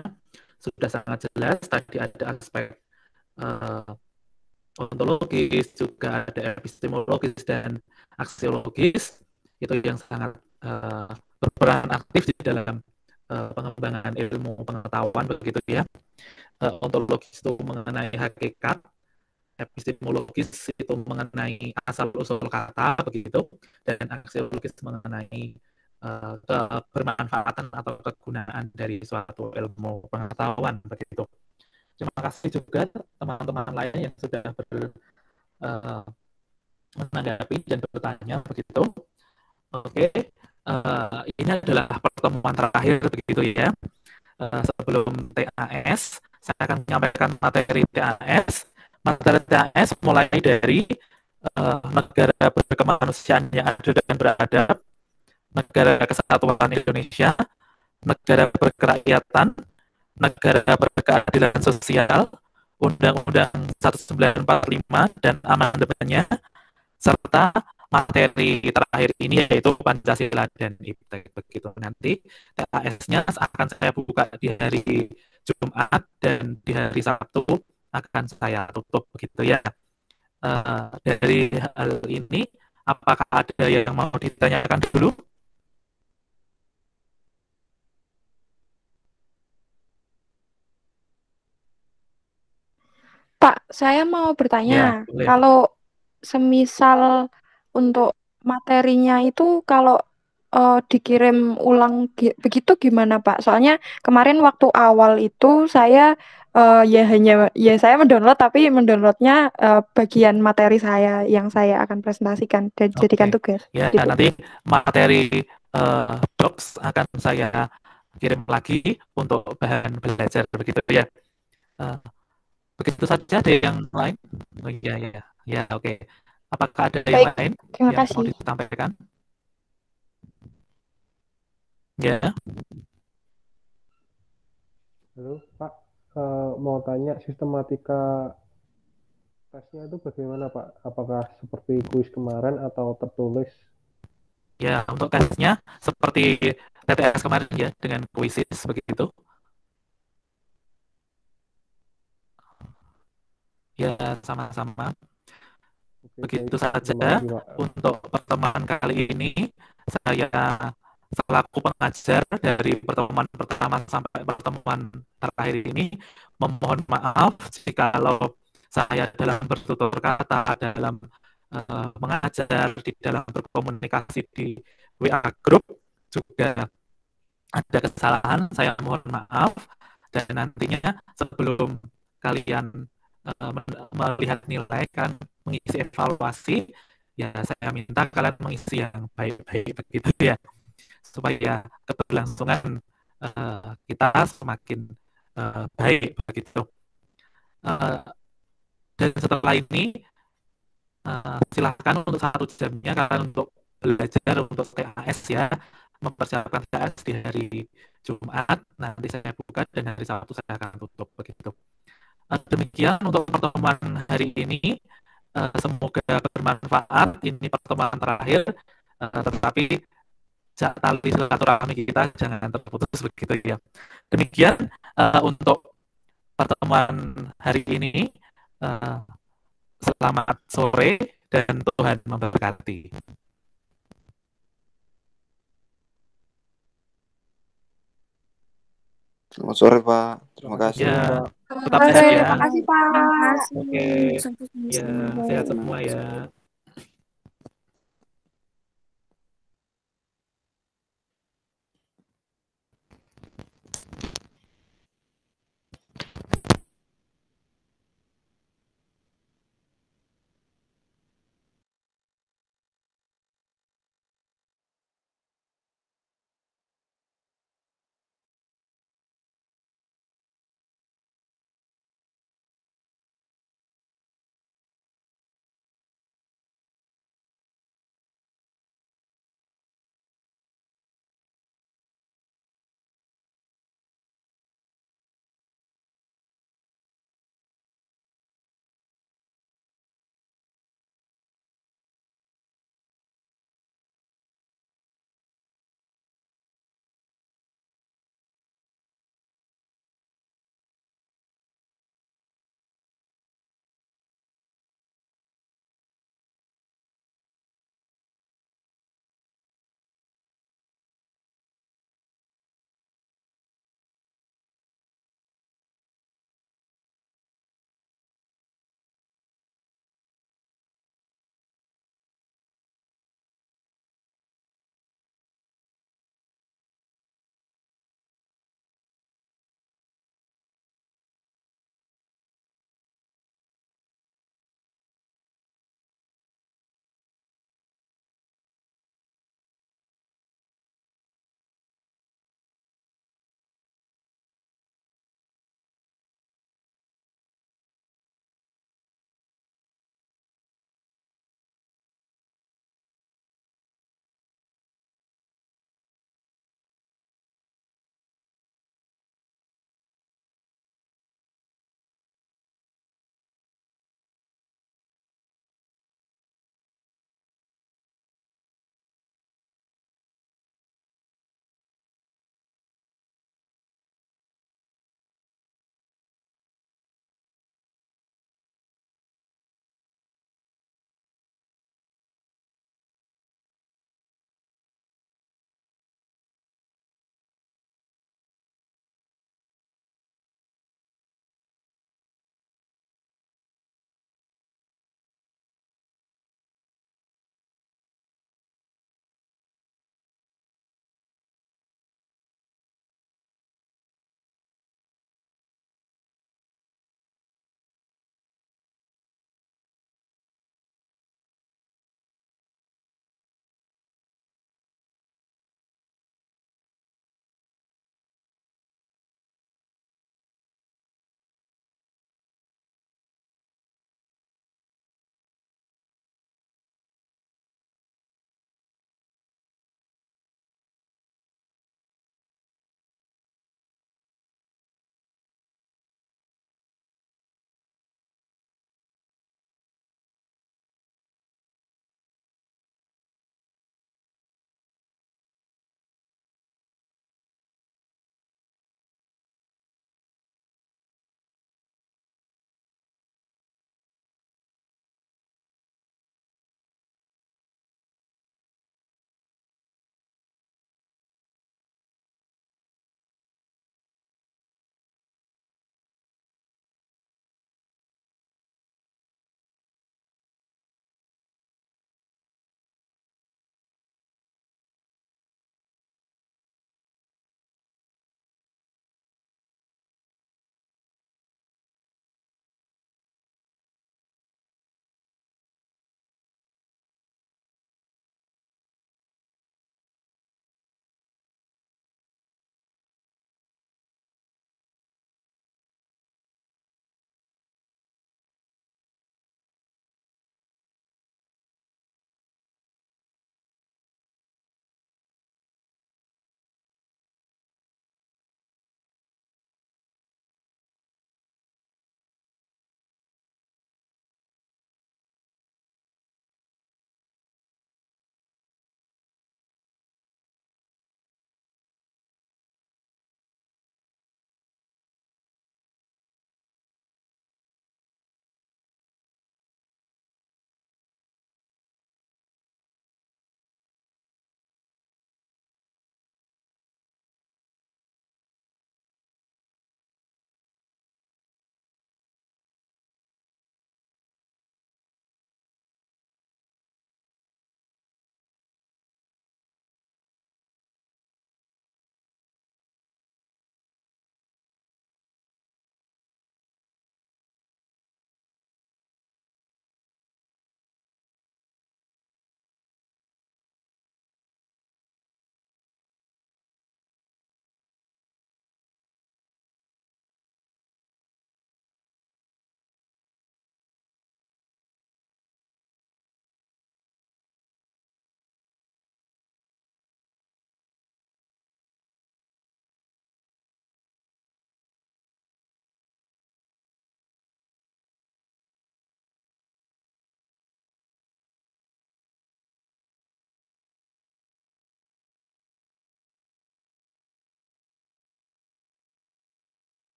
Sudah sangat jelas, tadi ada aspek ontologis, juga ada epistemologis dan aksiologis, itu yang sangat berperan aktif di dalam pengembangan ilmu pengetahuan begitu ya. Ontologis itu mengenai hakikat, epistemologis itu mengenai asal-usul kata begitu, dan aksiologis mengenai kebermanfaatan atau kegunaan dari suatu ilmu pengetahuan begitu. Terima kasih juga teman-teman lain yang sudah menanggapi dan bertanya begitu. Oke, ini adalah pertemuan terakhir begitu ya. Sebelum TAS, saya akan menyampaikan materi TAS. Materi TAS mulai dari negara berkemanusiaan yang adil dan beradab, negara kesatuan Indonesia, negara berkerakyatan, negara berkeadilan sosial, Undang-Undang 1945 dan amandemennya, serta materi terakhir ini yaitu Pancasila dan IPTEK begitu. Nanti TAS-nya akan saya buka di hari Jumat dan di hari Sabtu akan saya tutup begitu ya. Dari hal ini, apakah ada yang mau ditanyakan dulu? Pak, saya mau Ya, bertanya, boleh. kalau semisal untuk materinya itu kalau dikirim ulang begitu gimana Pak? Soalnya kemarin waktu awal itu saya ya saya mendownload tapi mendownloadnya bagian materi saya yang saya akan presentasikan dan jadikan Oke, tugas. ya Gitu. nanti materi docs akan saya kirim lagi untuk bahan belajar begitu ya. Begitu saja, ada yang lain? Oh iya, ya, ya, oke. Apakah ada yang Baik, lain terima yang mau kasih. disampaikan? Ya, Halo, Pak. Mau tanya sistematika tesnya itu bagaimana, Pak? Apakah seperti kuis kemarin atau tertulis? ya, untuk tesnya seperti TTS kemarin ya, dengan kuisis begitu. Ya, sama-sama. Oke, Begitu baik. Terima saja kasih, Pak. untuk pertemuan kali ini. Saya selaku pengajar dari pertemuan pertama sampai pertemuan terakhir ini memohon maaf jikalau saya dalam bertutur kata, dalam mengajar, di dalam berkomunikasi di WA Group juga ada kesalahan. Saya mohon maaf, dan nantinya sebelum kalian melihat nilai kan mengisi evaluasi, ya saya minta kalian mengisi yang baik-baik begitu ya, supaya keberlangsungan kita semakin baik begitu. Dan setelah ini silahkan untuk 1 jamnya kalian untuk belajar untuk TAS ya, mempersiapkan TAS di hari Jumat, nanti saya buka, dan hari Sabtu saya akan tutup begitu. Demikian untuk pertemuan hari ini. Semoga bermanfaat. Ini pertemuan terakhir, tetapi tali silaturahmi kita jangan terputus begitu ya. Demikian untuk pertemuan hari ini. Selamat sore dan Tuhan memberkati. Selamat sore, Pak. Terima kasih. Ya, Pak. tetap sehat ya. Terima kasih Pak. Oke, ya, sehat semua ya.